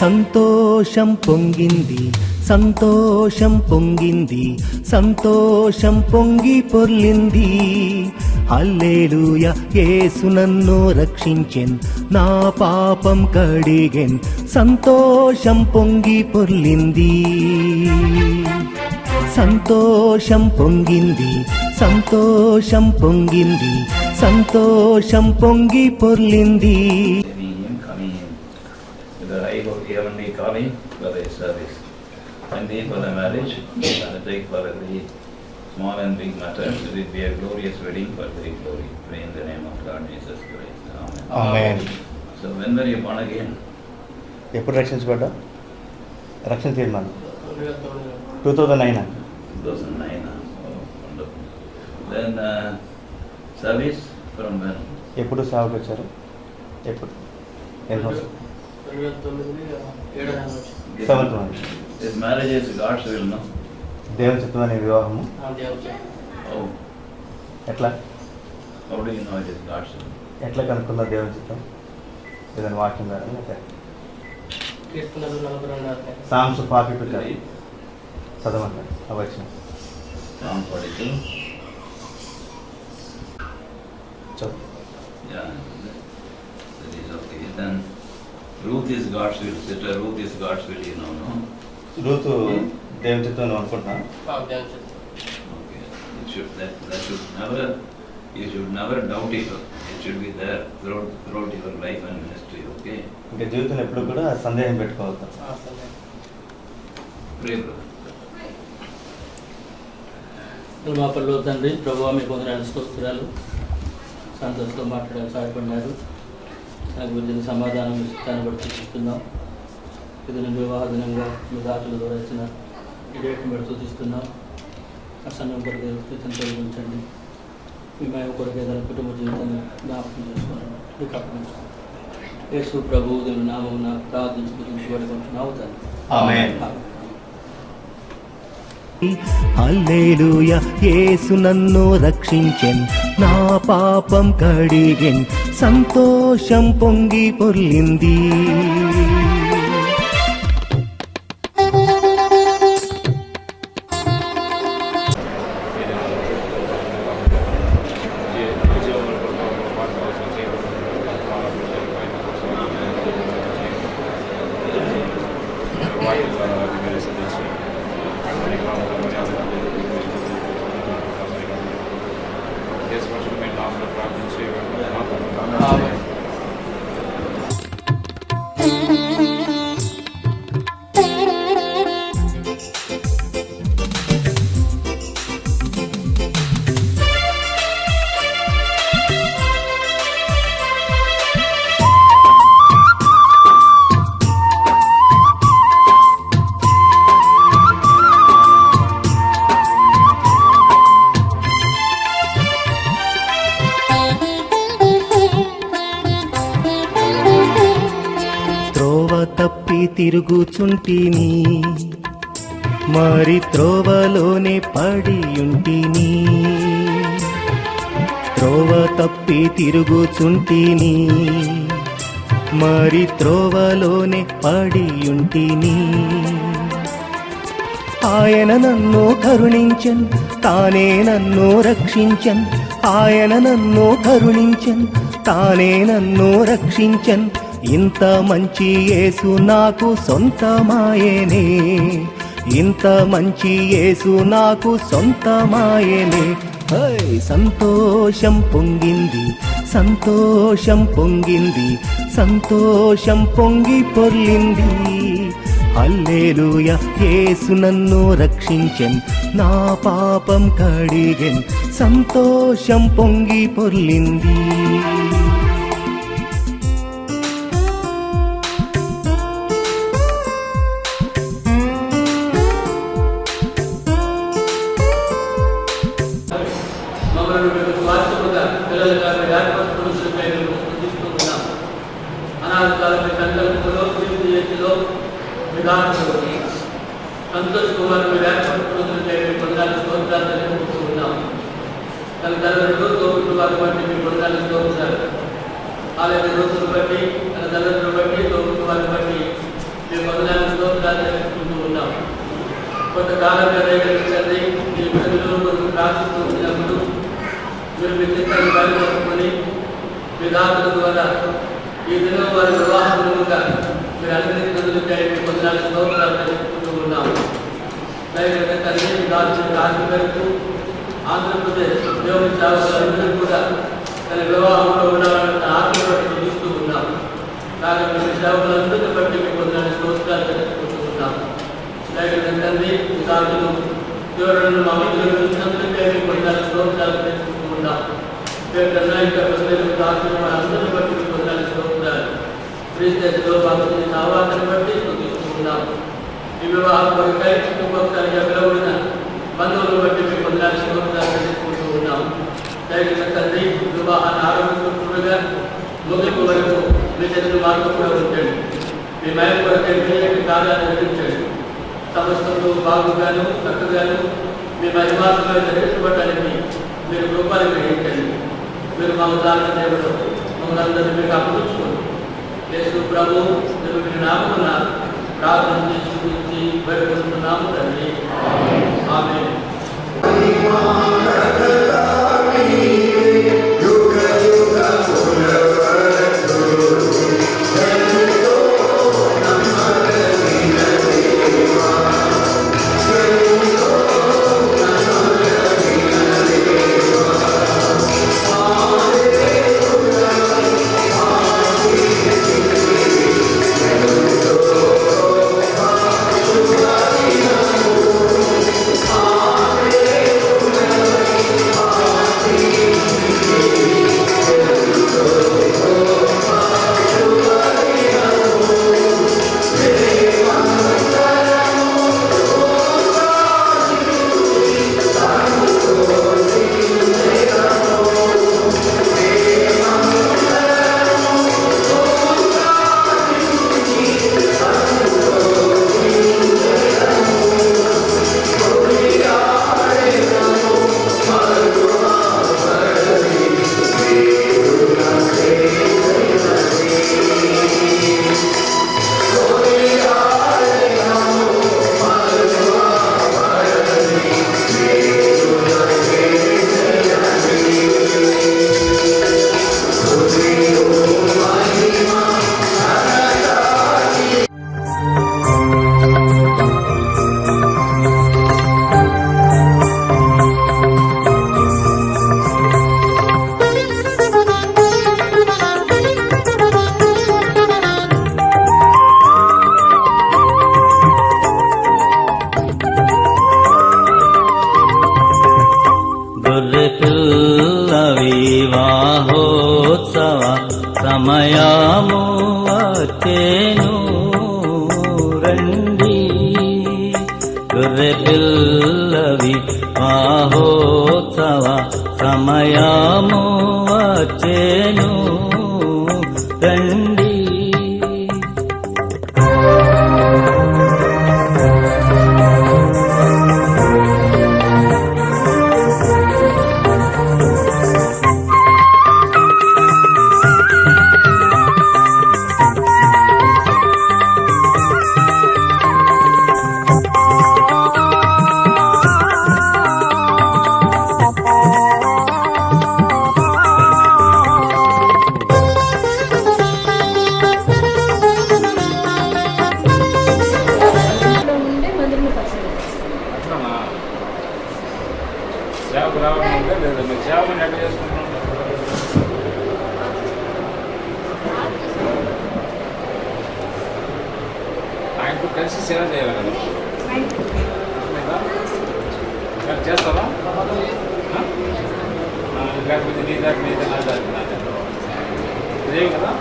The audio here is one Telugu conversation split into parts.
సంతోషం పొంగింది, సంతోషం పొంగింది, సంతోషం పొంగి పొర్లింది. హల్లెలూయా, యేసు నన్ను రక్షించెన్, నా పాపం కడిగెన్, సంతోషం పొంగి పొర్లింది. సంతోషం పొంగింది, సంతోషం పొంగింది, సంతోషం పొంగి పొర్లింది. And they for the marriage, and take for every small and big matter, let it be a glorious wedding for great glory. Pray in the name of Lord Jesus Christ. Amen. Amen. So when were you born again? ఎప్పుడు రక్షించబడ్డా? రక్షణ తీర్మానం 2009. 2009. Oh, wonderful. Then service from when? ఎప్పుడు సేవకు వచ్చారు? ఎప్పుడు? ఎన్ని సంవత్సరాలు? 7th month. This marriage is God's will, no? దేవుని చిత్తమైన వివాహము. Oh. ఎట్లా? How do you know it is God's will? ఎట్లా కనుక్కున్నా దేవుని చిత్తం? ఏదైనా వాక్యం ద్వారా లేకపోతే సామ్స్ 42 చదవండి అవచ్చిన. Psalm 42. చదువు. Yeah. That is okay. Then Ruth is God's will. Sister Ruth is God's will, you know, no? Ruth దేవుని చిత్తం అనుకుంటున్నా. Okay. That should never, you should never doubt it. It should be there throughout your life and ministry, okay? ఇంకా జీవితంలో ఎప్పుడు కూడా సందేహం పెట్టుకోవద్దు. Pray, brother. మా పల్లె తండ్రి, ప్రభువా మీ పొందడానికి స్తోత్రాలు. సంతోషంతో మాట్లాడడానికి సహాయపడినారు. నాకు గురించి సమాధానం ఇష్టాన్ని బట్టి చూస్తున్నాం. ఇది నేను వివాహ దినంగా మీ దాతల ద్వారా ఇచ్చిన ఈ డేట్ని బట్టి సూచిస్తున్నాం. ఆ సమయం కొరకు స్థితిని తొలగించండి. మీ మేము కొరకు ఏదైనా కుటుంబ జీవితాన్ని జ్ఞాపకం చేసుకోండి. మీకు అప్పగించుకోండి. యేసు ప్రభువు దేవుని నామమున ప్రార్థించుకుంటున్నావు తండ్రి. ఆమేన్. హల్లెలూయా, యేసు నన్ను రక్షించెన్, నా పాపం కడిగెన్, సంతోషం పొంగి పొర్లింది. తప్పి తిరుగుచుంటిని, మరి త్రోవలోనే పడియుంటిని. త్రోవ తప్పి తిరుగుచుంటిని, మరి త్రోవలోనే పడియుంటిని. ఆయన నన్ను కరుణించన్, తానే నన్ను రక్షించన్. ఆయన నన్ను కరుణించన్, తానే నన్ను రక్షించన్. ఇంత మంచి యేసు నాకు సొంతమాయనే, ఇంత మంచి యేసు నాకు సొంతమాయనే. సంతోషం పొంగింది, సంతోషం పొంగింది, సంతోషం పొంగి పొర్లింది. హల్లెలూయా, యేసు నన్ను రక్షించెన్, నా పాపం కడిగెన్, సంతోషం పొంగి పొర్లింది. సంతోష్ కుమార్ పొందాలనుకుంటున్నాం. తన తల్లిదండ్రులు తోబుట్టు వారి బట్టి మీ పొందాలనుకుంటున్నారు. అలాగే రోజులు బట్టి తన తల్లిదండ్రులు బట్టి తోబుట్టు వారిని బట్టి మీ కాలం తండ్రి మీ ప్రజల కొరకు ప్రార్థిస్తూ ఉన్నప్పుడు మీరు మీ చిత్తాన్ని బయలుపరుచుకొని మీ దాతల ద్వారా ఈ దినం వారి వివాహములుగా మీరు అనుగ్రహించినందుకై మీ పొందాలి స్తోత్రాలు తెలుసుకుంటూ ఉన్నాము. దయచేసి తండ్రి మీ దాచిన కార్యం మేరకు ఆంధ్రప్రదేశ్ దేవుని సేవకులందరూ కూడా తన వివాహంలో ఉండాలన్న ఆత్మబట్టి చూస్తూ ఉన్నాము. కాబట్టి మీ సేవకులందరినీ బట్టి మీ పొందాలి స్తోత్రాలు తెలుసుకుంటూ ఉన్నాము. దయచేసి తండ్రి మీ దాతలు దేవులను మా మిత్రులు చూసినందుకై మీ పొందాలి స్తోత్రాలు తెలుసుకుంటూ ఉన్నాము. అందరిని బట్టి మీ పొందాలి స్తోత్రాలు. క్రీస్తులో భక్తుని నావాన్ని బట్టి చూస్తున్నాము. ఈ వివాహం కొరకై కుటుంబకాలుగా పిలవడిన బంధువులను బట్టి మీ పొందాలి స్తోత్రాలు తెలుసుకుంటూ ఉన్నాము. దయచేసి తండ్రి వివాహాన్ని ఆరంభించుకుంటుండగా ముగింపు వరకు మీ చేతులు మార్పు కూడా ఉంచండి. మీ మయం కొరకై మీ కార్యాలు నిర్వహించండి. సమస్తంలో బాగుగాను చక్కగాను మీ మహిమాత్మగా జరిగించబడటానికి మీరు కృపను గ్రహించండి. మీరు మాకు దాని దేవుడు మమ్మల్ని అందరినీ మీకు అప్పగించుకోండి. యేసు ప్రభు మీరు మీ నామమున ప్రార్థన చేసి బయటపడుతున్నాము తండ్రి. ఆమేన్. వివాహోత్సవ సమయము వచ్చెను రండి. గొర్రెపిల్ల వివాహోత్సవ సమయము వచ్చెను రండి. సేవకు రావడం ఉంటే లేదా మీరు సేవను ఎక్కడ చేసుకుంటున్నాం? ఆయనతో కలిసి సేవ చేయాలి కదా, చేస్తావా? లేకపోతే నీ దాటి మీద నా దాటి ఇదేమి కదా,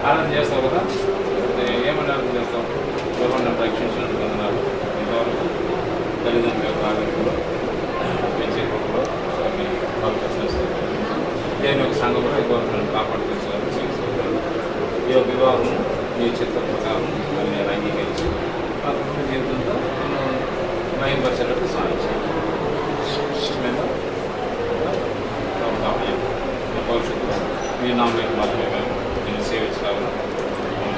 ఆనందం చేస్తావు కదా. ఏమని ఆనందం చేస్తావు? ఎవరిని రక్షించినట్టు పొందినారు ఇంతవరకు తల్లిదండ్రుల యొక్క ఆనందంలో పెంచే కొడుకులో మీ వాళ్ళు చేస్తారు. దేవుని యొక్క సంఘంలో గవర్నమెంట్ కాపాడుకోవాలని చేస్తారు. ఈ యొక్క వివాహం మీ చిత్ర ప్రకారం నేను అంగీకరించి నా కుటుంబ జీవితంతో మయంపరిచేటట్టు సాధించాను. భవిష్యత్తులో మీ నామేకి మాత్రమే మేము నేను సేవించాలని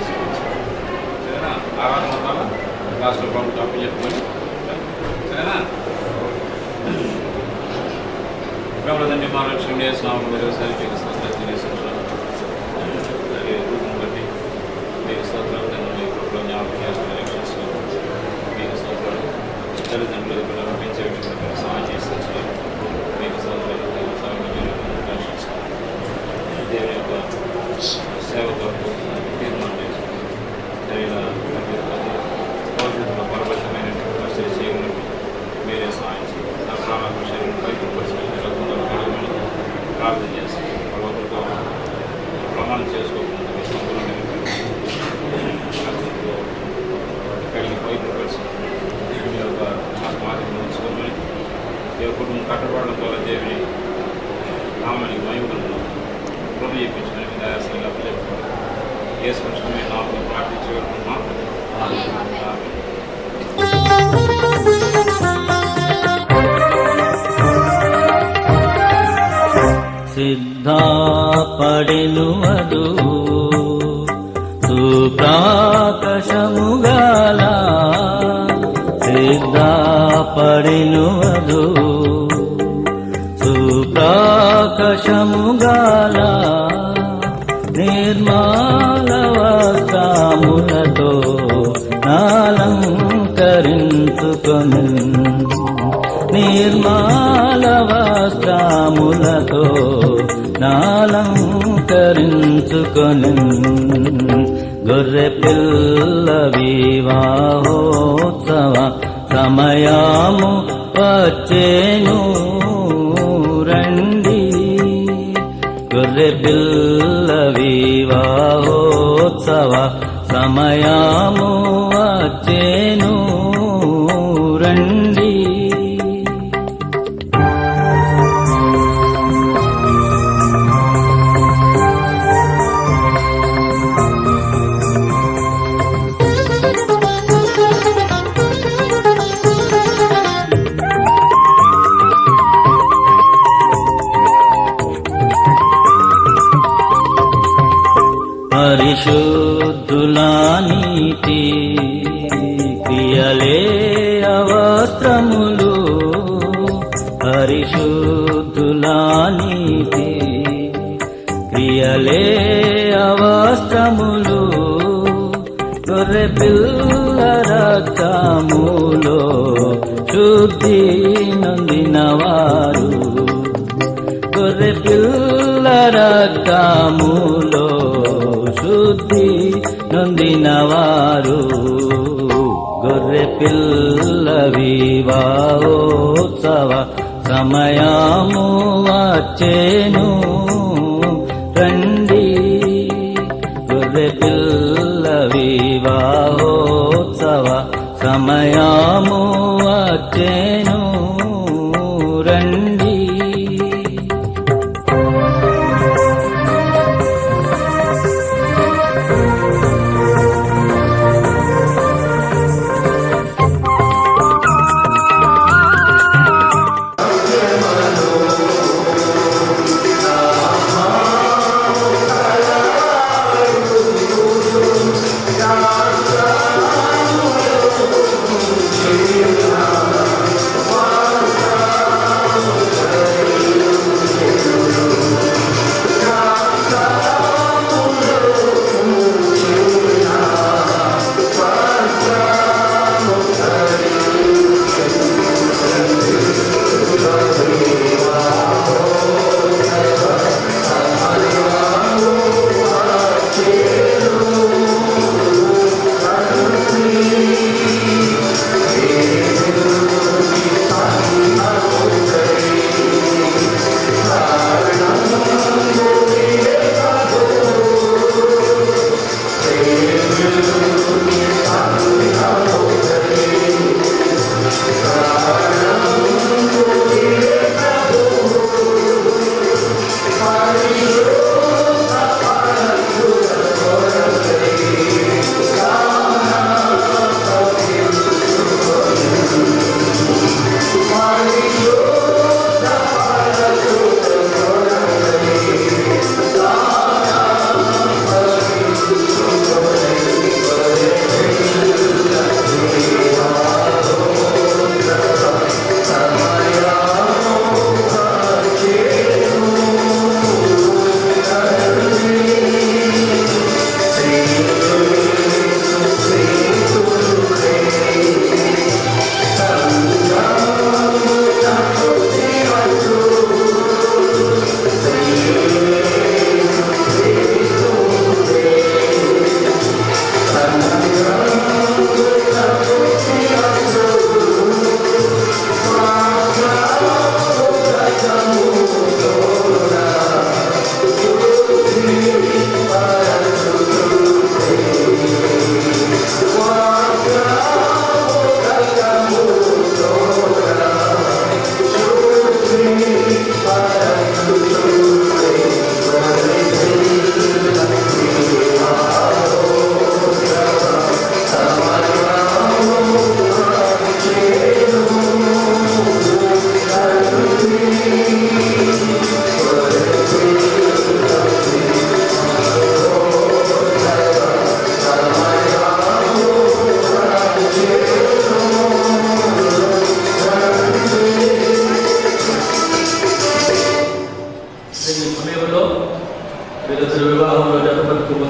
సేవించాను. సరేనా? ఆరాధన లాస్ట్లో ప్రభుత్వం అప్పు చెప్పుకొని సరేనా? ప్రభుత్వం మా లక్ష్యం చేస్తున్నాము వ్యవసాయం రూపం బట్టి మీకు స్తోత్రాలు తండ్రి ఇప్పుడు జ్ఞాపకం చేస్తున్న ఎలక్షన్స్లో మీకు స్తోత్రాలు తల్లిదండ్రులు పిల్లలు పెంచే విషయంలో సహాయం చేస్తున్నారు మీకు స్తోత్రాలు దేవుని యొక్క సేవ కొరకు తీర్మానం చేసుకుని భవిష్యత్తులో పరవశమైనటువంటి పరిస్థితి చేయమని మీరే సహాయం చేయండి. నా ప్రాణాత్మ శరీరం పైకి పరిస్థితి కలగమని ప్రార్థన చేస్తాను. భగవంతుడితో ప్రమాణం చేసుకోకుండా కలిగి పైకి పరిస్థితి మీ యొక్క ఆత్మాధికం ఉంచుకోమని ఈ యొక్క కుటుంబం కట్టబడడం ద్వారా దేవుని నామానికి మహిమను ప్రభు చేయించుకొని దయాసంగా అప్పచెప్పుకోండి. ఏ స్పష్టమైన నామం ప్రార్థించి వెళ్తున్నాం. సిద్ధాపడినువదు సుప్రాకాశముగాల సిద్ధాపడినువదు సుప్రాకాశముగాల నిర్మల వస్త్రములతో నాలంకరించుకొని నిర్మల వస్త్రములతో నాలంకరించుకొని గొర్రె పిల్ల వివాహోత్సవ సమయము వచ్చేను రండి. గొర్రె పిల్ల వివాహోత్సవ సమయము వచ్చేను రండి. పరిశుద్ధులా నీతి క్రియలే అవస్త్రములు పరిశుద్ధులా నీతి క్రియలే అవస్త్రములు గొర్రె పిల్ల రక్తములో శుద్ధి నొందినవారు గొర్రె పిల్ల రక్తములో శుద్ధి నొందినవారు గొర్రె పిల్ల వివాహోత్సవ సమయము వచ్చేను రండి. గొర్రె పిల్ల వివాహోత్సవ సమయము వచ్చేను రండి. Amen.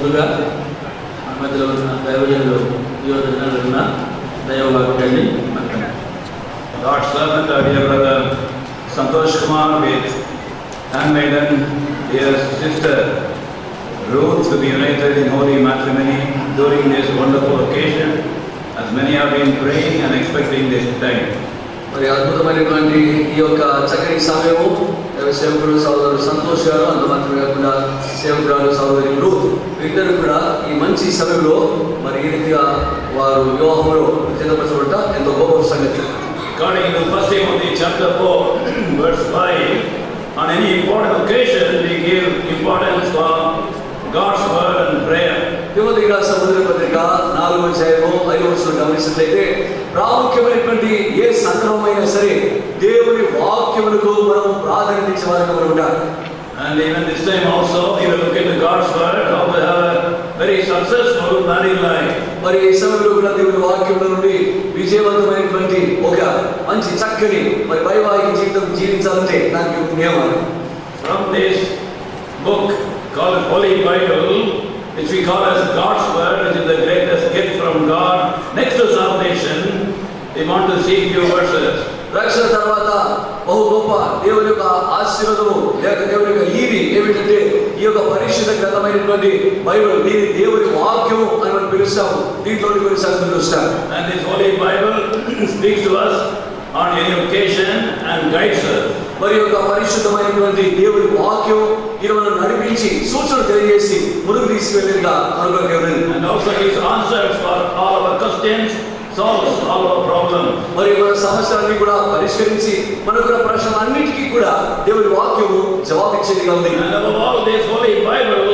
ముందుగా మన మధ్యలో ఉన్న దైవజనులు యువజనులు ఉన్న దైవవాక్యాన్ని మాట్లాడారు. God's servant, our dear brother Santosh Kumar, with handmaiden, dear sister Ruth, to be united in holy matrimony during this wonderful occasion, as many have been praying and expecting this time. మరి అద్భుతమైనటువంటి ఈ యొక్క చక్కని సమయము సేవకుడు సహోదరుడు సంతోష్ గారు, అంత మాత్రమే కాకుండా సేవకురాలు సహోదరి రూత్, ఇద్దరు కూడా ఈ మంచి సమయంలో మరి ఈ రీతిగా వారు వివాహంలో సిద్ధపరచబడ్డ ఎంతో గొప్ప సంగతి. According to 1 Timothy chapter 4, verse 5, on any important occasion we give importance for God's word and prayer. తిమోతికి రాసిన మొదటి పత్రిక 4వ అధ్యాయము 5వ వచనం గమనించినట్లయితే ప్రాముఖ్యమైనటువంటి ఏ సందర్భమైనా సరే దేవుని వాక్యములకు మనం ప్రాధాన్యత ఇచ్చే వారిగా మనం ఉండాలి. And even this time also, we will look into God's word, how to have a very successful married life. మరి ఈ సమయంలో కూడా దేవుని వాక్యంలో నుండి విజయవంతమైనటువంటి ఒక మంచి చక్కని మరి వైవాహిక జీవితం జీవించాలంటే దానికి ఒక నియమాలు. From this book called Holy Bible, which we call as God's word, which is the greatest gift from God, next to salvation, we want to see few verses. రక్షణ తర్వాత బహు గొప్ప దేవుని యొక్క ఆశీర్వాదము లేక దేవుని యొక్క ఈవి ఏమిటంటే ఈ యొక్క పరిశుద్ధ గ్రంథమైనటువంటి బైబిల్, దీని దేవుని వాక్యము అని మనం పిలుస్తాము. దీంట్లోని కొన్ని సంగతులు చూస్తాం. And this Holy Bible speaks to us on any occasion and guides us. మరి యొక్క పరిశుద్ధమైనటువంటి దేవుని వాక్యం ఇది మనం నడిపించి సూచనలు తెలియజేసి ముందుకు తీసుకువెళ్ళేదిగా మనకు దేవుని. And also gives answers for all our questions, solves all our problems. మరి మన సమస్యలన్నీ కూడా పరిష్కరించి మనకున్న ప్రశ్నలన్నిటికీ కూడా దేవుని వాక్యము జవాబిచ్చేదిగా ఉంది. And above all, this Holy Bible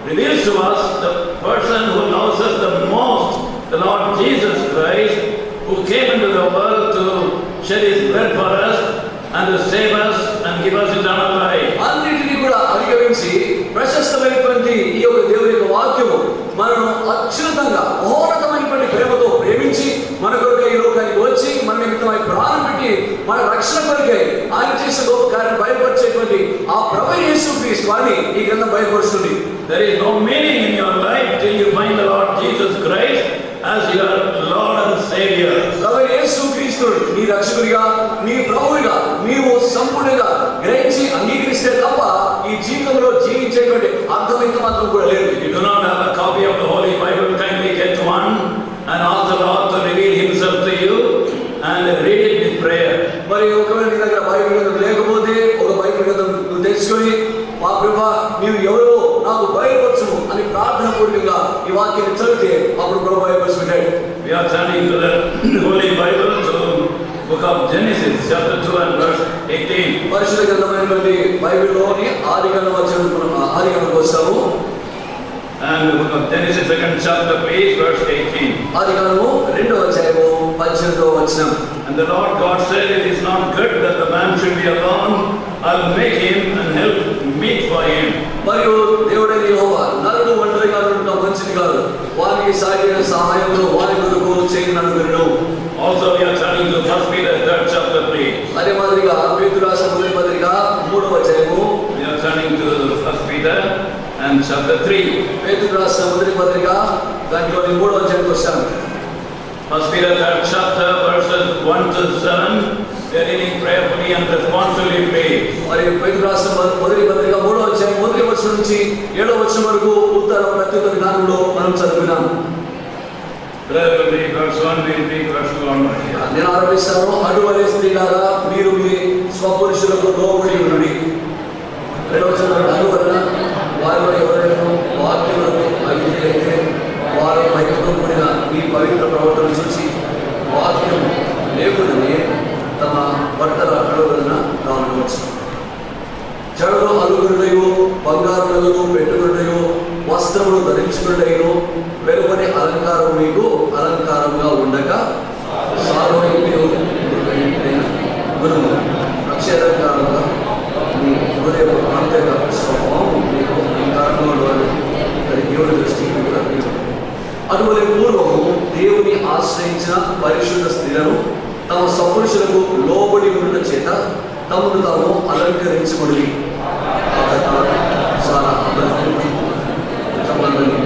reveals to us the person who loves us the most, the Lord Jesus Christ, who came into the world to shed his blood for us and to save us and give us eternal life. అన్నిటినీ కూడా అధిగమించి ప్రశస్తమైనటువంటి ఈ యొక్క దేవుని యొక్క వాక్యము మనను అత్యున్నతంగా మహోన్నతమైనటువంటి ప్రేమతో ప్రేమించి మన కొరకు ఈ లోకానికి వచ్చి మన నిమిత్తమై ప్రాణం పెట్టి మన రక్షణ కొరకై ఆయన చేసే గొప్ప కార్యం బయలుపరిచేటువంటి ఆ ప్రభువైన యేసుక్రీస్తు వారిని ఈ గ్రంథం బయలుపరుస్తుంది. There is no meaning in your life till you find the Lord Jesus Christ as your Lord and Savior. ప్రభువైన యేసుక్రీస్తును నీ రక్షకుడిగా, నీ ప్రభువుగా నీవు సంపూర్ణంగా గ్రహించి అంగీకరిస్తే తప్ప ఈ జీవితంలో జీవించేటువంటి అర్థం ఇంత మాత్రం కూడా లేదు. If you do not have a copy of the Holy Bible, kindly get one and ask the Lord to reveal himself to you and read it with prayer. మరి ఒకవేళ నీ దగ్గర బైబిల్ గ్రంథం లేకపోతే ఒక బైబిల్ గ్రంథం నువ్వు తెచ్చుకొని మా ప్రభువా నీవు ఎవరో నాకు బయలుపరచుము అని ప్రార్థన పూర్వకంగా ఈ వాక్యాన్ని చదివితే అప్పుడు ప్రభు బయలుపరుచుకుంటాడు. We are turning to the Holy Bible, to book of Genesis, chapter 2 and verse 18. పరిశుద్ధ గ్రంథమైనటువంటి బైబిల్లోని ఆదికాండం ఆదికాండంకి వస్తాము. And the book of Genesis, 2nd chapter, please, verse 18. ఆదికాండము 2వ అధ్యాయము 18వ వచనం. And the Lord God said, it is not good that the man should be alone. I'll make him and help meet for him. మరియు దేవుడైన యెహోవా నరుడు ఒంటరిగా ఉండటం మంచిది కాదు, వానికి సాగిన సహాయంలో వారి కొరకు చేయననుకొనెను. Also we are turning to 1 Peter, 3rd chapter, please. అదే మాదిరిగా పేతురు రాసిన మొదటి పత్రిక 3వ అధ్యాయము. We are turning to 1 Peter and chapter 3. పేతురు రాసిన మొదటి పత్రిక దాంట్లోని 3వ అధ్యాయానికి వస్తాము. 1 Peter 3rd chapter, verses 1 to 7. We are reading prayerfully and responsibly, please. మరి పేతురు రాసిన మొదటి పత్రిక 3వ అధ్యాయం 1వ వచనం నుంచి 7వ వచనం వరకు ఉత్తర ప్రత్యుత్తర విధానంలో మనం చదువుకున్నాం. Brother will read verse 1, we will read verse 2 onwards. నేను ఆరంభిస్తాను. అటువలే స్త్రీలారా మీరు మీ స్వపురుషులకు లోబడి ఉండుడి. 2వ వచనం అందువలన వారిలో ఎవరైనా వాక్యములకు అవిధేయులైతే వారు భయంతో కూడిన ఈ పవిత్ర ప్రవర్తన చూసి వాక్యం లేకుండానే తమ భర్తల అడవులన రావచ్చు. జడలో అలుగురుడయో బంగారు నగలు పెట్టుకున్నయో వస్త్రములు ధరించుకున్నయో వెలుపని అలంకారం మీకు అలంకారంగా ఉండక గురువు అక్షరంగా మీ హృదయ అంతగా స్వభావం మీకు అలంకారంలో దేవుడి దృష్టికి కూడా అటువలే పూర్వము దేవుని ఆశ్రయించిన పరిశుద్ధ స్త్రీలను తమ సపురుషులకు లోబడి ఉండటం చేత తమను తాము అలంకరించుకుని చాలా సంబంధాన్ని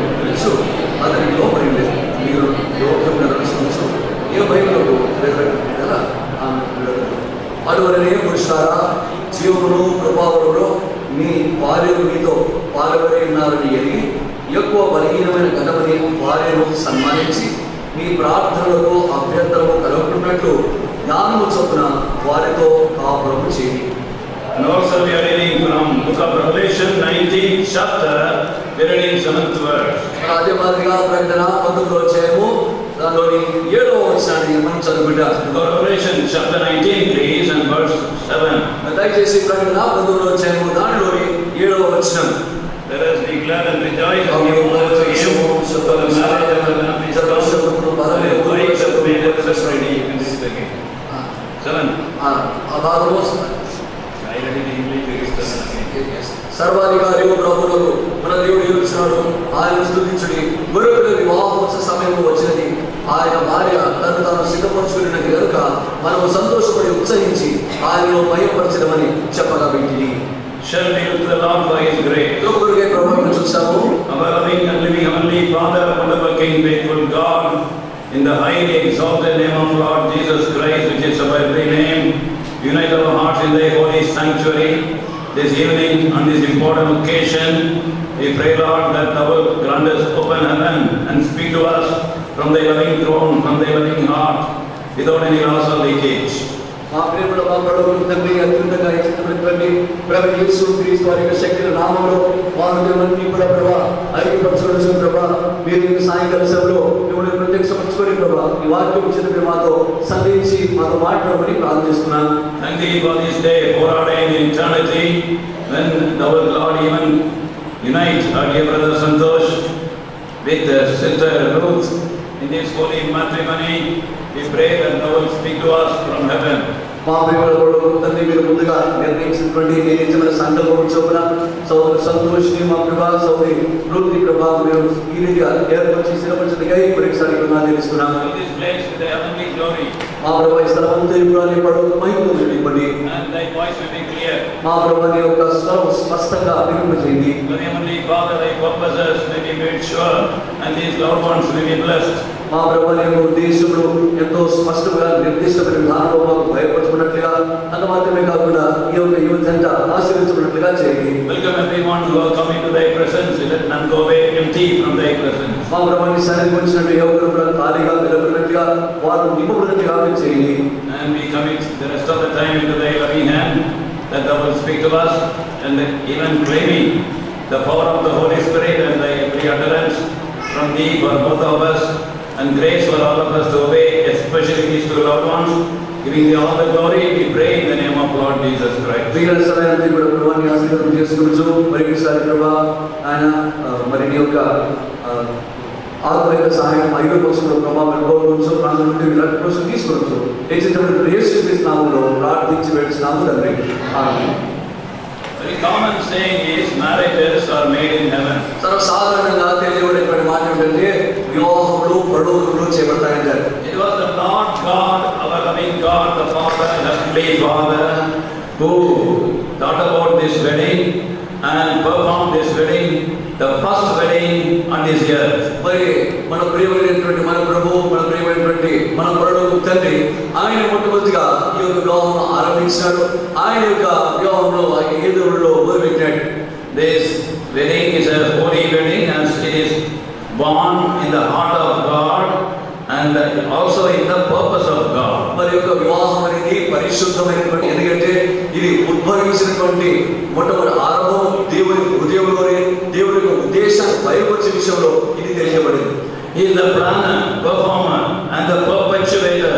జీవమును ప్రభావంలో నీ భార్యను నీతో పాల్గొని ఉన్నారని ఎరిగి ఎక్కువ బలహీనమైన ఘనమని భార్యను సన్మానించి నీ ప్రార్థనలకు అభ్యంతరము కలుగుతున్నట్లు జ్ఞానము చొప్పున వారితో కాపురము చేయి. And also we are reading from book of Revelation 19th chapter, we are reading 7th verse. అదే మాదిరిగా ప్రకటన 19వ అధ్యాయము దానిలోని 7వ వచనాన్ని మనం చదువుకుంటాం. Revelation chapter 19 please and verse 7. దయచేసి ప్రకటన 19వ అధ్యాయము దానిలోని 7వ వచనం. Let us be glad and rejoice and give glory to him, for the marriage of the Lamb is come, and the wives have made themselves ready. You can read it again. 7. ఆ భాగము I read it in English, it is 7 again. సర్వాధికారి ప్రభువులకు మన దేవుడు ఏలుచున్నాడు, ఆయన స్తుతించుడి. గొర్రెపిల్ల వివాహోత్సవ సమయం వచ్చినది, ఆయన భార్య తను తాను సిద్ధపరచుకున్నది కనుక మనము సంతోషపడి ఉత్సహించి ఆయనను భయపరచడమని చెప్పగా పెట్టింది. Shall we look to the Lord for his grace? ప్రభువుకే ప్రభువును చూసాము. Our loving and living heavenly Father, wonderful King, faithful God, in the highly exalted name of Lord Jesus Christ, which is above every name, unite our hearts in thy holy sanctuary this evening on this important occasion. We pray, Lord, that thou wilt grant us open heaven and speak to us from thy loving throne, from thy loving heart, without any loss or leakage. మా ప్రేమల మా ప్రభువును తండ్రి అత్యున్నతంగా ఇచ్చినటువంటి ప్రభు యేసు క్రీస్తు వారి యొక్క శక్తి నామములో వారిని కూడా ప్రభా ఐక్యపరచవలసిన ప్రభా మీరు సాయంకాల సభలో మిమ్మల్ని ప్రత్యక్షపరచుకొని ప్రభా ఈ వాక్యం ఇచ్చిన మాతో సంధించి మాతో మాట్లాడమని ప్రార్థిస్తున్నాను. Thank thee for this day foreordained in eternity, when thou wilt, Lord, even unite our dear brother Santosh with sister Ruth in this holy matrimony. We pray that thou wilt speak to us from heaven. మా ప్రేమల తండ్రి మీరు ముందుగా నిర్ణయించినటువంటి నిజమైన సంకల్పం చొప్పున సోదరు సంతోష్ని మా ప్రభా సోదరి వృత్తి ప్రభా మీరు ఈ రీతిగా ఏర్పరిచి స్థిరపరిచినగా మరొకసారి తెలుస్తున్నాము. This place with the heavenly glory, మా ప్రభా ఈ స్థలమంతా ఇప్పుడు పడు మహిమతో నింపండి. and thy voice will be clear. మా ప్రభా నీ యొక్క స్వరం స్పష్టంగా వినిపించండి. Lord, Heavenly Father, thy purposes may be made sure, and these loved ones may be blessed. మా ప్రభా నీ యొక్క ఉద్దేశములు ఎంతో స్పష్టంగా నిర్దిష్టమైన విధానంలో మాకు భయపరచుకున్నట్లుగా అంత మాత్రమే కాకుండా ఈ యొక్క యువజంట ఆశీర్వించుకున్నట్లుగా చేయండి. Welcome everyone who are coming to thy presence, let none go away empty from thy presence. మా ప్రభా నీ సన్నిధికి వచ్చినట్టు ఎవరు కూడా ఖాళీగా నిలబడినట్లుగా వారు నింపబడినట్లుగా చేయండి. And we commit the rest of the time into thy loving hand, that thou wilt speak to us, and even claiming the power of the Holy Spirit and thy every utterance from thee for both of us, and grace for all of us to obey, especially these two loved ones, giving thee all the glory. We pray in the name of Lord Jesus Christ. మిగిలిన సమయాన్ని కూడా ప్రభువాన్ని ఆశీర్వాదం చేసుకుంటూ మరొకసారి ప్రభా ఆయన మరి నీ యొక్క ఆత్మీయ సహాయం ఐదు పక్షంలో ప్రభావం కోరుకోవచ్చు, ప్రాంతం నుండి ఇలాంటి కోసం తీసుకోవచ్చు. హెచ్చించబడిన యేసు క్రీస్తు నామములో ప్రార్థించి వేడుచున్నాము తండ్రి. ఆమేన్. Very common saying is marriages are made in heaven. సర్వసాధారణంగా తెలియబడేటువంటి మాట ఏంటంటే వివాహములు పరలోకములో చేయబడతాయంటారు. It was the Lord God, our loving God, the Father, Heavenly Father, who thought about this wedding and performed this wedding, the first wedding on this earth. మరి మన ప్రియమైనటువంటి మన ప్రభువు, మన ప్రియమైనటువంటి మన పరలోకపు తండ్రి ఆయన మొట్టమొదటిగా ఈ యొక్క వివాహం ఆరంభించినాడు. ఆయన యొక్క వివాహంలో ఆయన ఏ దేవుడిలో మొదలుపెట్టాడు. This wedding is a holy wedding, as it is born in the heart of God and also in the purpose of God. మరి యొక్క వివాహం అనేది పరిశుద్ధమైనటువంటి, ఎందుకంటే ఇది ఉద్భవించినటువంటి మొట్టమొదటి ఆరంభం దేవుని హృదయంలోనే దేవుని యొక్క ఉద్దేశాన్ని బయలుపరిచే విషయంలో ఇది తెలియబడింది. He is the planner, performer and the perpetuator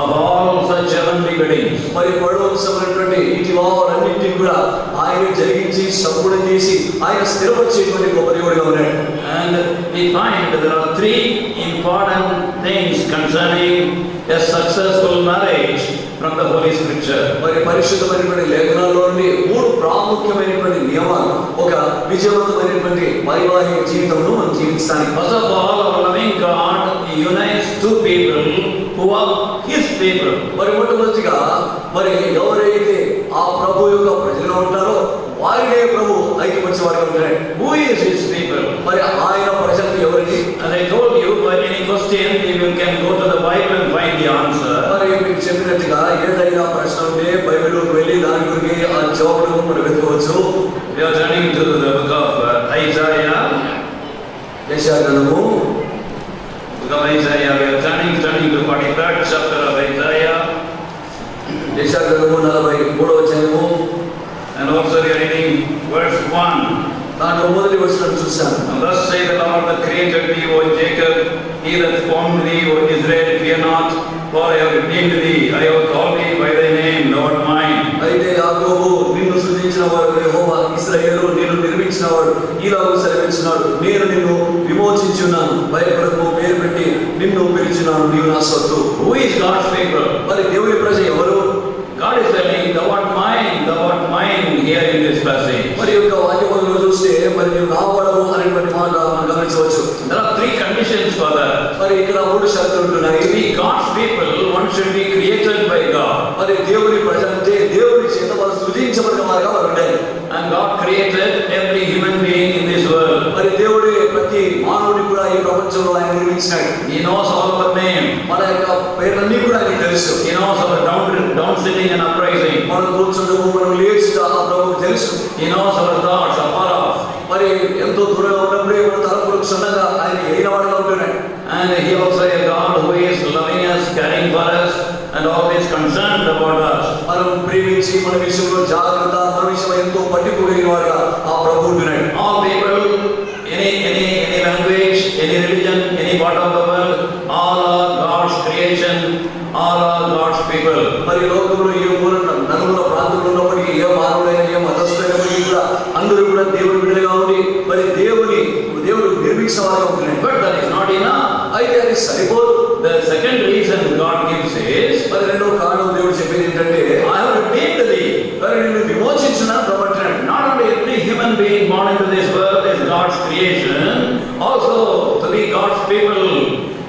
of all such heavenly weddings. మరి పరలోకమైనటువంటి ఈ వివాహాలన్నింటినీ కూడా ఆయన జరిగించి సంపూర్ణ చేసి ఆయన స్థిరపరిచేటువంటి గొప్ప దేవుడిగా ఉన్నాడు. And we find that there are three important things concerning a successful marriage from the Holy Scripture. మరి పరిశుద్ధమైనటువంటి లేఖనాల్లో నుండి మూడు ప్రాముఖ్యమైనటువంటి నియమాలు ఒక విజయవంతమైనటువంటి వైవాహిక జీవితంలో మనం జీవించడానికి. First of all, our loving God unites two people who are His people. మరి మొట్టమొదటిగా మరి ఎవరైతే ఆ ప్రభు యొక్క ప్రజలు ఉంటారో వారినే ప్రభు ఐక్యపరిచేవాడిగా ఉంటాడు. Who is His people? మరి ఆయన ప్రజలు ఎవరిని? As I told you, for any question, you can go to the Bible and find the answer. మరి మీకు చెప్పినట్టుగా లేక ఏదైనా ప్రశ్న ఉంటే బైబిల్లోకి వెళ్ళి దాని గురించి ఆ జవాబులు మనం వెతుకోవచ్చు. We are turning to the book of Isaiah. యెషయా గ్రంథము, Book of Isaiah. We are turning to 43rd chapter of Isaiah. యెషయా గ్రంథము 43వ అధ్యాయము, And also we are reading verse 1. దాంట్లో మొదటి వచనం చూశాను. And thus say the Lord that created thee, O Jacob, he that formed thee, O Israel, fear not, for I have redeemed thee, I have called thee by thy name, thou art mine. అయితే యాకోబు, నిన్ను సృజించిన వాడు యెహోవా, ఇశ్రాయేలు నిన్ను నిర్మించిన వాడు ఈలాగు సెలవిస్తున్నాడు, నేను నిన్ను విమోచించున్నాను, భయపడకు, పేరు పెట్టి నిన్ను పిలిచినాను, నీవు నా సొత్తు. Who is God's people? మరి దేవుని ప్రజ ఎవరు? God is telling, thou art mine here in this passage. మరి యొక్క వాక్యములను చూస్తే మరి నీవు నా వాడవు అనేటువంటి మాట మనం గమనించవచ్చు. There are three conditions for that. మరి ఇక్కడ 3 షరతులు ఉంటున్నాయి. To be God's people, one should be created by God. మరి దేవుని ప్రజ అంటే దేవుని చేత వారు సృజించబడిన వారుగా వారు ఉండాలి. And God created every human being in this world. మరి దేవుడి ప్రతి మానవుడిని కూడా ఈ ప్రపంచంలో ఆయన నిర్మించాడు. He knows all our name. మన యొక్క పేర్లన్నీ కూడా ఆయనకు తెలుసు. He knows our down sitting and uprising. మనం కూర్చోడము, మనం లేచుట ఆ ప్రభువుకు తెలుసు. He knows our thoughts afar off. మరి ఎంతో దూరంగా ఉన్నప్పుడే మన తలపులకు క్షుణ్ణంగా ఆయన ఎరిగిన వాడుగా ఉంటున్నాడు. And He also a God who is loving us, caring for us, and always concerned about us. మనం ప్రేమించి మన విషయంలో జాగ్రత్త, మన విషయంలో ఎంతో పట్టింపుగలిగిన వాడుగా ఆ ప్రభువు ఉంటున్నాడు. All people, any language, any religion, any part of the world, all are God's creation, all are God's people. మరి లోకంలో ఏ మూల నలుగుల ప్రాంతంలో ఉన్నప్పటికీ, ఏ మానవుడైనా, ఏ మతస్థుడైనప్పటికీ కూడా అందరూ కూడా దేవుని బిడ్డలుగా ఉండి మరి దేవుడు నిర్మించిన వారుగా ఉంటున్నాడు. But that is not enough. అయితే అది సరిపోదు. The second reason God gives is, మరి రెండో కారణం దేవుడు చెప్పేది ఏంటంటే, I have redeemed thee. మరి నిన్ను విమోచించున్నాను కాబట్టి Not only every human being born into this world is God's creation, also to be God's people,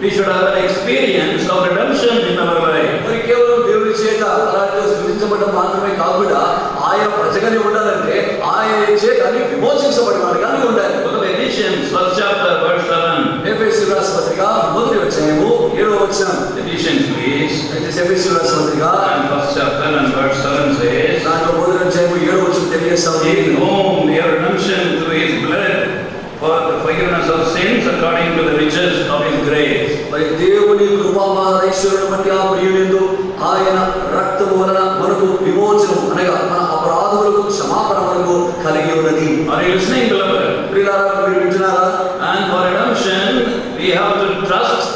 we should have an experience of redemption in our life. మరి కేవలం దేవుడి చేత అలాంటి సృజించబడ్డ మాత్రమే కాకుండా ఆయన ప్రజగానే ఉండాలంటే ఆయన చేత అన్ని విమోచించబడిన వాడుగానే ఉండాలి. Book of Ephesians, first chapter, verse 7. ఎఫెసీయుల రాసిన పత్రిక 1వ అధ్యాయము 7వ వచనం. Ephesians, please. ఎఫెసీయుల రాసిన పత్రిక And first chapter and verse 7 says, దాంట్లో 1వ అధ్యాయము 7వ వచనం తెలియజేస్తాము. in whom we have redemption through his blood for the forgiveness of sins according to the riches of his grace. మరి దేవుని కృపామహైశ్వర్యమును బట్టి ఆ ప్రియునియందు ఆయన రక్తము వలన మనకు విమోచనం అనగా మన అపరాధములకు క్షమాపణ మనకు కలిగి ఉన్నది. Are you listening, beloved? ప్రియులారా, మీరు వింటున్నారా? And for redemption, we have to trust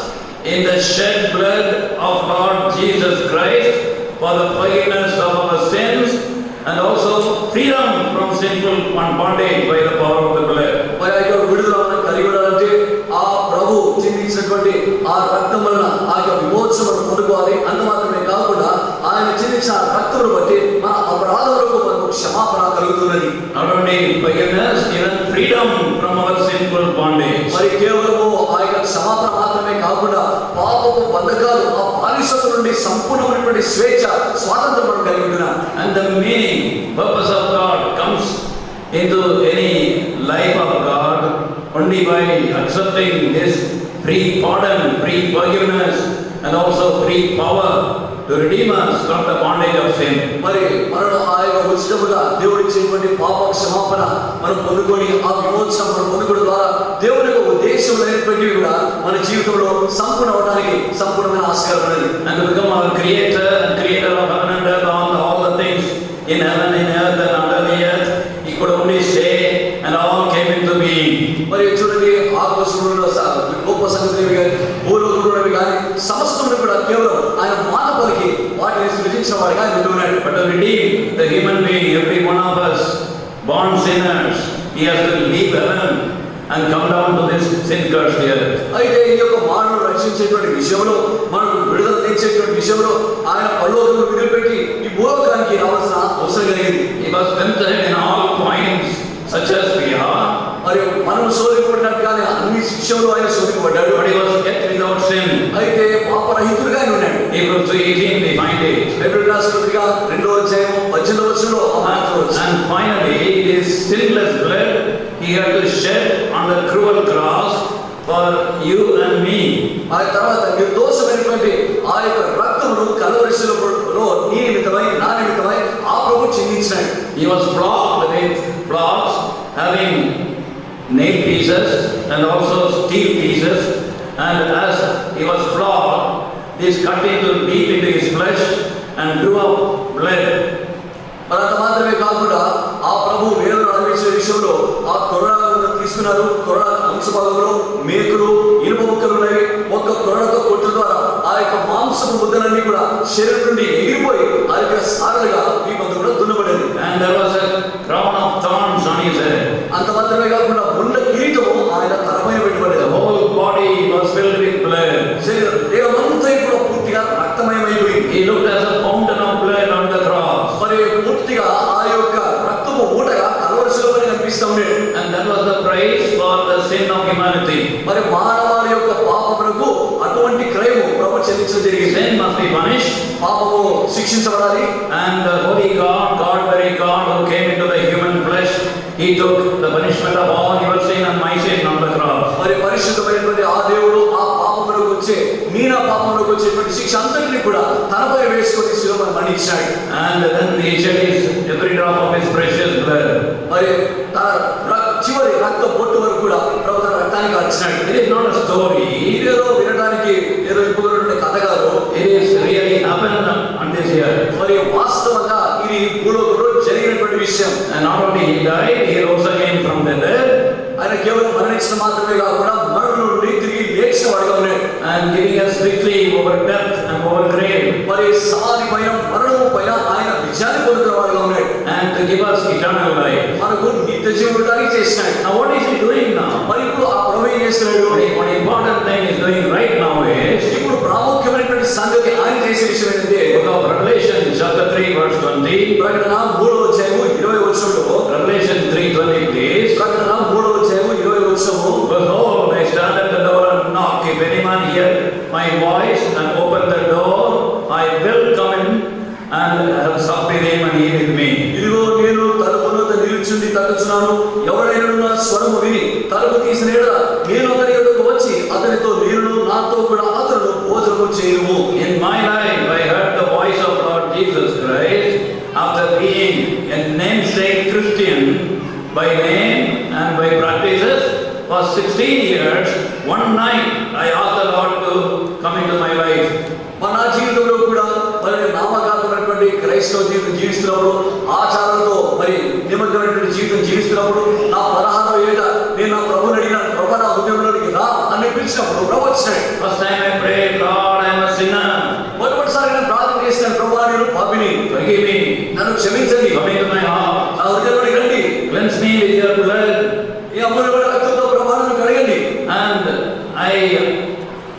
in the shed blood of Lord Jesus Christ for the forgiveness of our sins and also freedom from sinful bondage by the power of the blood. మరి ఆ యొక్క విడుదల మనం కలిగి ఉండాలంటే ఆ ప్రభు చిందించినటువంటి ఆ రక్తం వలన ఆ యొక్క విమోచనం పొందుకోవాలి. అంత మాత్రమే కాకుండా ఆయన చిందించిన రక్తమును బట్టి మన అపరాధములకు మనకు క్షమాపణ కలుగుతున్నది. Not only forgiveness, even freedom from our sinful bondage. మరి కేవలము ఆ యొక్క క్షమాపణ మాత్రమే కాకుండా పాపపు బంధకాలు, ఆ బానిసత్వం నుండి సంపూర్ణమైనటువంటి స్వేచ్ఛ, స్వాతంత్రం మనం కలిగి ఉంటున్నాం. And the meaning, purpose of God comes into any life of God only by accepting His free pardon, free forgiveness, and also free power to redeem us from the bondage of sin. మరి మనను ఆ యొక్క ఉచితముగా దేవుడు ఇచ్చేటువంటి పాప క్షమాపణ మనం పొందుకొని ఆ విమోచనం మనం పొందుకోవడం ద్వారా దేవుని యొక్క ఉద్దేశం లేనటువంటివి కూడా మన జీవితంలో సంపూర్ణ అవడానికి సంపూర్ణమైన ఆస్కారం ఉన్నది. And to become our creator and creator of heaven and earth, all the things in heaven, in earth and under the earth, He could only say and all came into being. మరి చూడండి, ఆకాశంలో గొప్ప సంగతులు కానీ భూలోకంలో కానీ సమస్తమును కూడా కేవలం ఆయన మాట పలికి వాటిని సృజించిన వాడిగా ఆయన ఉంటున్నాడు. But to redeem the human being, every one of us, born sinners, He has to leave heaven and come down to this sin-cursed earth. అయితే ఈ యొక్క మానవుడు రక్షించేటువంటి విషయంలో, మనకు విడుదల తెచ్చేటువంటి విషయంలో ఆయన పరలోకమును వదిలిపెట్టి ఈ భూలోకానికి రావాల్సిన అవసరం కలిగింది. He was tempted in all points, such as we are. మరి మనం శోధింపబడినట్టుగానే అన్ని విషయంలో ఆయన శోధింపబడ్డాడు. But He was yet without sin. అయితే పాపరహితుడుగా ఆయన ఉన్నాడు. Hebrews 3:18 we find it. హెబ్రీయుల రాసిన పత్రిక 2వ అధ్యాయం 18వ వచనంలో ఆ మాట చూడవచ్చు. And finally, His sinless blood He had to shed on the cruel cross for you and me. ఆ తర్వాత నిర్దోషమైనటువంటి ఆ యొక్క రక్తమును కలవరిశిలలో నీ నిమిత్తమై నా నిమిత్తమై ఆ ప్రభు చిందించాడు. He was flogged with flogs having nail pieces and also steel pieces, and as he was flogged, this cut into deep into his flesh and drew up blood. అంత మాత్రమే కాకుండా ఆ ప్రభు వేదన అనుభవించిన విషయంలో ఆ కొరడాలను తీసుకున్నారు. కొరడా అంశభాగంలో మేకులు ఇనుప ముక్కలు ఉన్నాయి. ఒక్క కొరడతో కొట్టు ద్వారా ఆ యొక్క మాంసపు ముద్దలన్నీ కూడా శరీరం నుండి ఎగిరిపోయి ఆ యొక్క సారలుగా ఈ మందు కూడా దున్నబడింది. And there was a crown of thorns on his head. అంత మాత్రమే కాకుండా ముళ్ళ కిరీటము ఆయన తలపైన పెట్టబడింది. The whole body was filled with blood. శరీరం దేహమంతా కూడా పూర్తిగా రక్తమయమైపోయింది. He looked as a fountain of blood on the cross. మరి పూర్తిగా ఆ యొక్క రక్తము ఊటగా కలవరిశిలో కనిపిస్తా ఉండేది. And that was the price for the sin of humanity. మరి మానవాళి యొక్క పాపమునకు అటువంటి క్రయము ప్రభు చెల్లించడం జరిగింది. Sin must be punished. పాపము శిక్షించబడాలి. And the holy God, very God who came into the human flesh, he took the punishment of all your sin and my sin on the cross. మరి పరిశుద్ధమైనటువంటి ఆ దేవుడు ఆ పాపమునకు వచ్చే మీన పాపమునకు వచ్చేటువంటి శిక్ష అంతటిని కూడా తనపై వేసుకొని శిలువను మరణించాడు. And then he shed his every drop of his precious blood. మరి తన చివరి రక్త బొట్టు వరకు కూడా ప్రభు తన రక్తాన్ని కార్చినాడు. It is not a story. ఇదేదో వినడానికి ఏదో ఇప్పుడున్నటువంటి కథ కాదు. It is really happened on this earth. మరి వాస్తవంగా ఇది భూలోకంలో జరిగినటువంటి విషయం. And not only he died, he rose again from the dead. ఆయన కేవలం మరణించిన మాత్రమే కాకుండా మరణం నుండి తిరిగి లేచిన వాడుగా ఉన్నాడు. And giving us victory over death and over grave. మరి సమాధి పైన మరణము పైన ఆయన విజయాన్ని పొందిన వాడుగా ఉన్నాడు. And to give us eternal life. మనకు నిత్య జీవితాన్ని చేసినాడు. Now what is he doing now? మరి ఇప్పుడు ఆ ప్రభు ఏం చేస్తున్నాడు? One important thing he's doing right now is, ఇప్పుడు ప్రాముఖ్యమైనటువంటి సంగతి ఆయన చేసే విషయం ఏంటంటే book of Revelation chapter 3 verse 20. ప్రకటన 3వ అధ్యాయము 20వ వచనంలో Revelation 3:20 please. ప్రకటన 3వ అధ్యాయము 20వ వచనము Behold, I stand at the door and knock. If any man hear my voice and open the door, I will come in and have sup with him and he with me. ఇదిగో నేను తలుపు వద్ద నిలుచుండి తట్టుచున్నాను. ఎవరైనా నా స్వరము విని తలుపు తీసిన యెడల నేను అతని యొద్దకు వచ్చి అతనితో నేను నాతో కూడా అతడు భోజనము చేయుము. In my life, I heard the voice of Lord Jesus Christ after being a namesake Christian by name and by practices for 16 years. One night, I asked the Lord to come into my life. మన జీవితంలో కూడా మరి నామకార్థమైనటువంటి క్రైస్తవ జీవితం జీవిస్తున్నప్పుడు ఆచారాలతో మరి నిమగ్నమైనటువంటి జీవితం జీవిస్తున్నప్పుడు నా 16వ ఏట నేను నా ప్రభుని అడిగినాను, ప్రభు నా హృదయంలోనికి రా అని పిలిచినప్పుడు ప్రభు వచ్చాడు. First time I prayed, Lord, I am a sinner. మొదటిసారి నేను ప్రార్థన చేసిన ప్రభు నేను పాపిని, Forgive me. నన్ను క్షమించండి, Come into my heart. నా హృదయంలోకి రండి, Cleanse me with your blood. ఈ అమూల్యమైన రక్తంతో ప్రభావాలను కడగండి. And I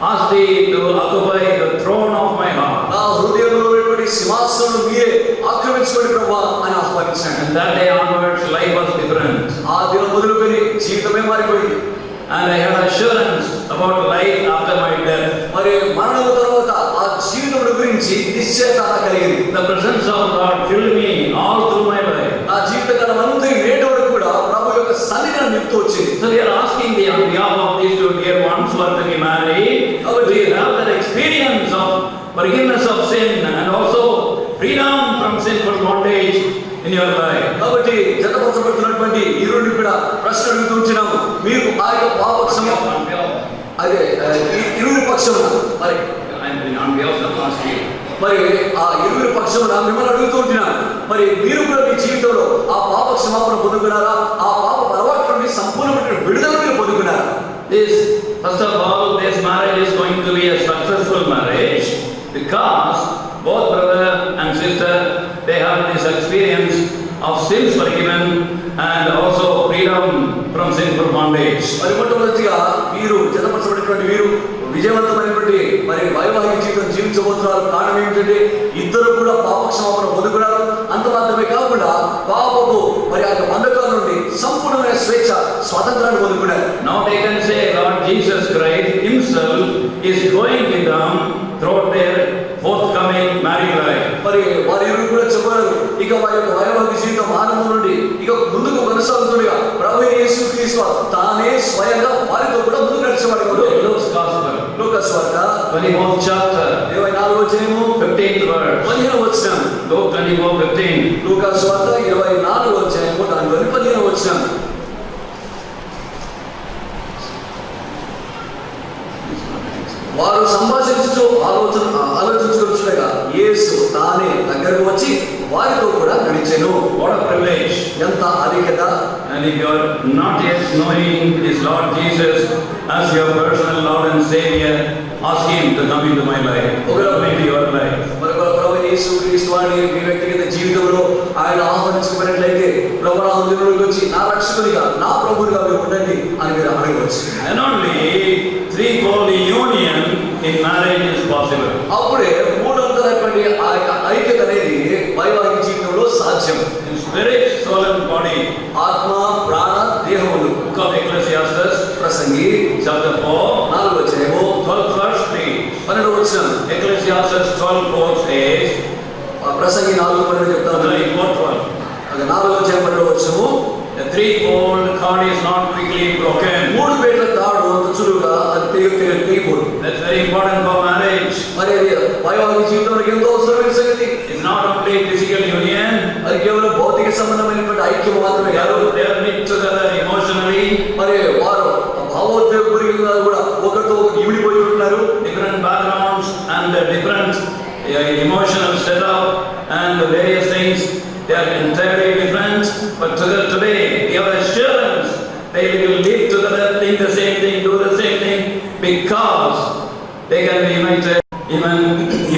ask thee to occupy the throne of my heart. నా హృదయంలో ఉన్నటువంటి సింహాసనం మీరే ఆక్రమించుకోండి ప్రభు అని ఆహ్వానించాను. And that day onwards, life was different. ఆ దినం మొదలుకొని జీవితమే మారిపోయింది. And I had assurance about life after my death. మరి మరణం తర్వాత ఆ జీవితం గురించి నిశ్చయత కలిగింది. The presence of God filled me all through my life. నా జీవితకాలం అంతా నేటి వరకు కూడా ప్రభు యొక్క సన్నిధిని నింపుతూ వచ్చింది. So we are asking thee on behalf of these two dear ones who are to be married, we have that experience of forgiveness of sin and also freedom from sinful bondage in your life. కాబట్టి జతపరచబడుతున్నటువంటి ఇరువురిని కూడా ప్రశ్న అడుగుతూ ఉంటున్నాము. మీరు ఆ యొక్క పాప క్షమ అదే ఇరువురి పక్షమున మరి On behalf of the past year. మరి ఆ ఇరువురి పక్షమున మిమ్మల్ని అడుగుతూ ఉంటున్నాను. మరి మీరు కూడా మీ జీవితంలో ఆ పాప క్షమాపణ పొందుకున్నారా? ఆ పాప అలవాటు నుండి సంపూర్ణమైన విడుదల మీరు పొందుకున్నారా? First of all, this marriage is going to be a successful marriage because both brother and sister, they have this experience of sins forgiven and also freedom from sinful bondage. మరి మొట్టమొదటిగా మీరు జతపరచబడినటువంటి వీరు విజయవంతమైనటువంటి మరి వైవాహిక జీవితం జీవించబోతున్నారు. కారణం ఏమిటంటే ఇద్దరు కూడా పాప క్షమాపణ పొందుకున్నారు. అంత మాత్రమే కాకుండా పాపపు మరి ఆ బంధకాల నుండి సంపూర్ణమైన స్వేచ్ఛ స్వాతంత్రాన్ని పొందుకున్నారు. Now they can say Lord Jesus Christ himself is going with them throughout their forthcoming married life. మరి వారిరువురు కూడా చెప్పారు, ఇక వారి యొక్క వైవాహిక జీవితం ఆరంభం నుండి ఇక ముందుకు కొనసాగుతుండగా ప్రభువైన యేసుక్రీస్తు తానే స్వయంగా వారితో కూడా ముందుకు నడిచేవాడు. Luke's Gospel, లూకా సువార్త 24th chapter, 24వ అధ్యాయము 15th verse. 15వ వచనం. Luke 24:15. లూకా సువార్త 24వ అధ్యాయము దానిలోని 15వ వచనం. వారు సంభాషించుచు ఆలోచించుకొచ్చుండగా యేసు తానే దగ్గరకు వచ్చి వారితో కూడా నడిచెను. What a privilege. ఎంత అధికత. And if you are not yet knowing this Lord Jesus as your personal Lord and Savior, ask Him to come into my life, come into your life. మరి ప్రభువైన యేసుక్రీస్తు వారిని మీ వ్యక్తిగత జీవితంలో ఆయన ఆహ్వానించుకున్నట్లయితే, ప్రభువా నా హృదయంలోకి వచ్చి నా రక్షకునిగా నా ప్రభువుగా మీరు ఉండండి అని మీరు అడగవచ్చు. And only threefold union in marriage is possible. అప్పుడే మూడొంతులైనటువంటి ఆ యొక్క ఐక్యత అనేది వైవాహిక జీవితంలో సాధ్యం. In spirit, soul and body. ఆత్మ, ప్రాణ, దేహములు. Book of Ecclesiastes, Prasangi chapter 4, 4వ అధ్యాయము 12th verse 3. 12వ వచనం. Ecclesiastes 12:4 says, ప్రసంగి 4:12 చెప్తాను. 12. 4వ అధ్యాయం 12వ వచనము. The threefold cord is not quickly broken. మూడు పేట్ల తాడు అంత చురుగా అది తెగిపోదు. That's very important for marriage. మరి అది వైవాహిక జీవితంలో ఎంతో అవసరమైన సంగతి. It's not only physical union. అది కేవలం భౌతిక సంబంధమైనటువంటి ఐక్యం మాత్రమే కాదు. They are knit together emotionally. మరి వారు భావోద్వేగపూరితంగా కూడా ఒకరితో ఈవిడిపోయి ఉంటున్నారు. Different backgrounds and different emotional setup and various things. They are entirely different. But today, we have assurance they will live together, think the same thing, do the same thing, because they can be united even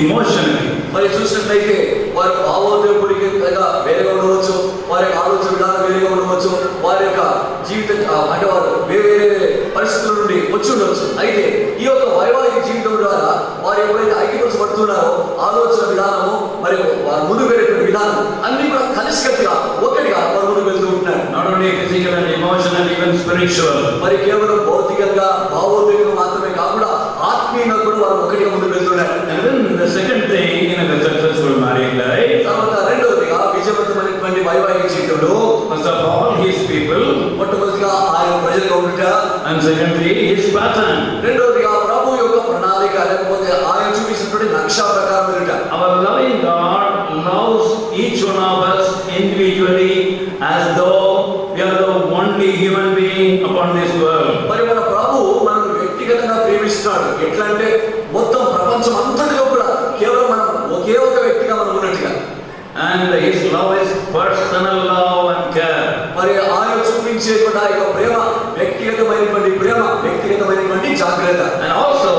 emotionally. మరి చూసినట్లయితే వారి భావోద్వేగపూరితంగా వేరేగా ఉండవచ్చు, వారి యొక్క ఆలోచన విధానం వేరేగా ఉండవచ్చు, వారి యొక్క జీవితం అంటే వారు వేరే పరిస్థితుల నుండి వచ్చి ఉండవచ్చు. అయితే ఈ యొక్క వైవాహిక జీవితం ద్వారా వారు ఎప్పుడైతే ఐక్యపరచబడుతున్నారో ఆలోచన విధానము మరి వారు ముందుకు వెళ్ళేటువంటి విధానం అన్ని కూడా కలిసికట్టుగా ఒకటిగా వారు ముందుకు వెళ్తూ ఉంటున్నారు. Not only physical and emotional, even spiritual. మరి కేవలం భౌతికంగా భావోద్వేగం మాత్రమే కాకుండా ఆత్మీయంగా కూడా వారు ఒకటిగా ముందుకు వెళ్తున్నారు. And then the second thing in a successful married life, తర్వాత రెండవదిగా విజయవంతమైనటువంటి వైవాహిక జీవితంలో first of all, his people, మొట్టమొదటిగా ఆయన ప్రజలుగా ఉండుట, and secondly, his pattern. రెండవదిగా ప్రభు యొక్క ప్రణాళిక లేకపోతే ఆయన చూపించినటువంటి నక్షా ప్రకారం ఉండుట. Our loving God loves each one of us individually as though we are the only human being upon this world. మరి మన ప్రభు మనల్ని వ్యక్తిగతంగా ప్రేమిస్తున్నాడు. ఎట్లా అంటే మొత్తం ప్రపంచం అంతటిలో కూడా కేవలం మనం ఒకే ఒక వ్యక్తిగా మనం ఉన్నట్టుగా. And his love is personal love and care. మరి ఆయన చూపించేటువంటి ఆ యొక్క ప్రేమ వ్యక్తిగతమైనటువంటి ప్రేమ, వ్యక్తిగతమైనటువంటి జాగ్రత్త. And also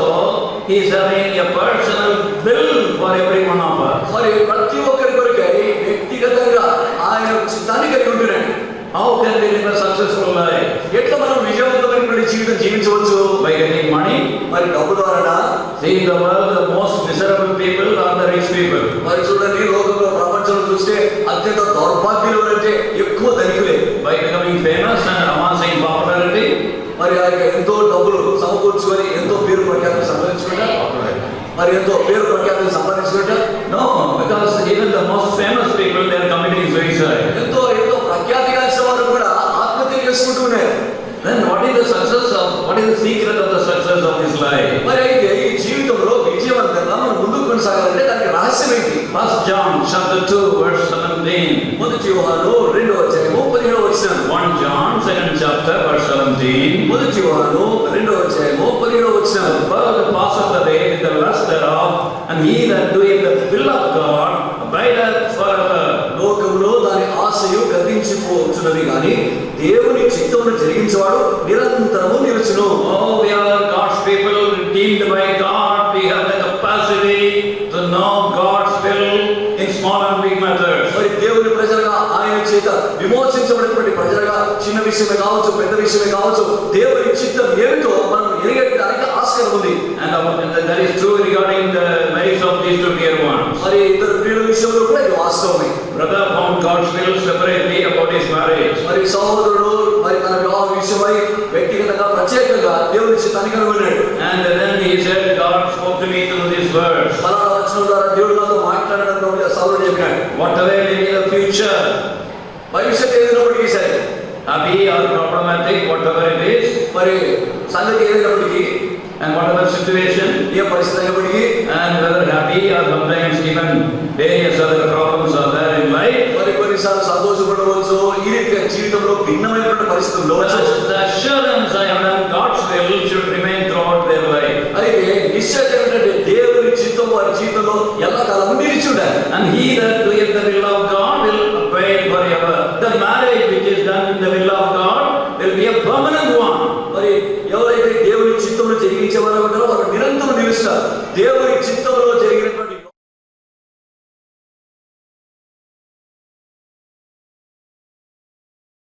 he is having a personal will for every one of us. మరి ప్రతి ఒక్కరి కొరకై వ్యక్తిగతంగా ఆయన చిత్తాన్ని కలిగి ఉంటున్నాడు. How can we live a successful life? ఎట్లా మనం విజయవంతమైనటువంటి జీవితం జీవించవచ్చు? By getting money? మరి డబ్బు ద్వారా. See, in the world, the most miserable people are the rich people. మరి చూడండి, లోకంలో ప్రపంచంలో చూస్తే అత్యంత దౌర్భాగ్యులు అంటే ఎక్కువ ధనికులే. By becoming famous and amassing popularity. మరి ఆయన ఎంతో డబ్బులు సమకూర్చుకొని ఎంతో పేరు ప్రఖ్యాతులు సంపాదించుకుంటా, మరి ఎంతో పేరు ప్రఖ్యాతులు సంపాదించుకుంటా. No, because even the most famous people, they are committing suicide. ఎంతో ప్రఖ్యాతి కాల్సిన వారు కూడా ఆత్మహత్య చేసుకుంటూ ఉన్నారు. Then what is the secret of the success of this life? మరి అయితే ఈ జీవితంలో విజయవంతంగా మనం ముందుకు కొనసాగాలంటే దానికి రహస్యం ఏంటి? 1 John chapter 2 verse 17. మొదటి యోహాను 2వ అధ్యాయము 17వ వచనం. 1 John 2nd chapter verse 17. మొదటి యోహాను 2వ అధ్యాయము 17వ వచనం. Further passeth away with the lust thereof, and he that doeth the will of God abideth forever. లోకంలో దాని ఆశయు గతించిపోతున్నది కానీ దేవుని చిత్తమును జరిగించేవాడు నిరంతరము నిలుచును. Oh, we are God's people, redeemed by God. We have the capacity to know God's will in small and big matters. మరి దేవుని ప్రజలుగా ఆయన చేత విమోచించబడినటువంటి ప్రజలుగా చిన్న విషయమే కావచ్చు, పెద్ద విషయమే కావచ్చు, దేవుని చిత్తం ఏమిటో మనం ఎరగడానికి ఆస్కారం ఉంది. And that is true regarding the marriage of these two dear ones. మరి ఇద్దరు ప్రియుల విషయంలో కూడా ఇది వాస్తవమే. Brother found God's will separately about his marriage. మరి సహోదరుడు మరి తన వివాహ విషయమై వ్యక్తిగతంగా ప్రత్యేకంగా దేవుని చిత్తాన్ని కనుగొన్నాడు. And then he said, God spoke to me through this word. వర్తమానం చెప్పినాడు. Whatever may be the future, భవిష్యత్తు ఏదైనప్పటికీ సరే, happy or problematic, whatever it is, మరి సంగతి ఏదైనప్పటికీ, and whatever situation, ఏ పరిస్థితి అయినప్పటికీ, and whether happy or sometimes even various other problems are there in life, మరి కొన్నిసార్లు సంతోషపడవచ్చు, ఈ రీతిగా జీవితంలో భిన్నమైనటువంటి పరిస్థితులు the assurance I have done God's will should remain throughout their life. అయితే నిశ్చయం ఏంటంటే దేవుని చిత్తం వారి జీవితంలో ఎల్లకాలం నిలిచి ఉండాలి. And he that doeth the will of God will abide forever. The marriage which is done in the will of God will be a permanent one. మరి ఎవరైతే దేవుని చిత్తమును జరిగించేవారో వారు నిరంతరం నిలుస్తారు. దేవుని చిత్తం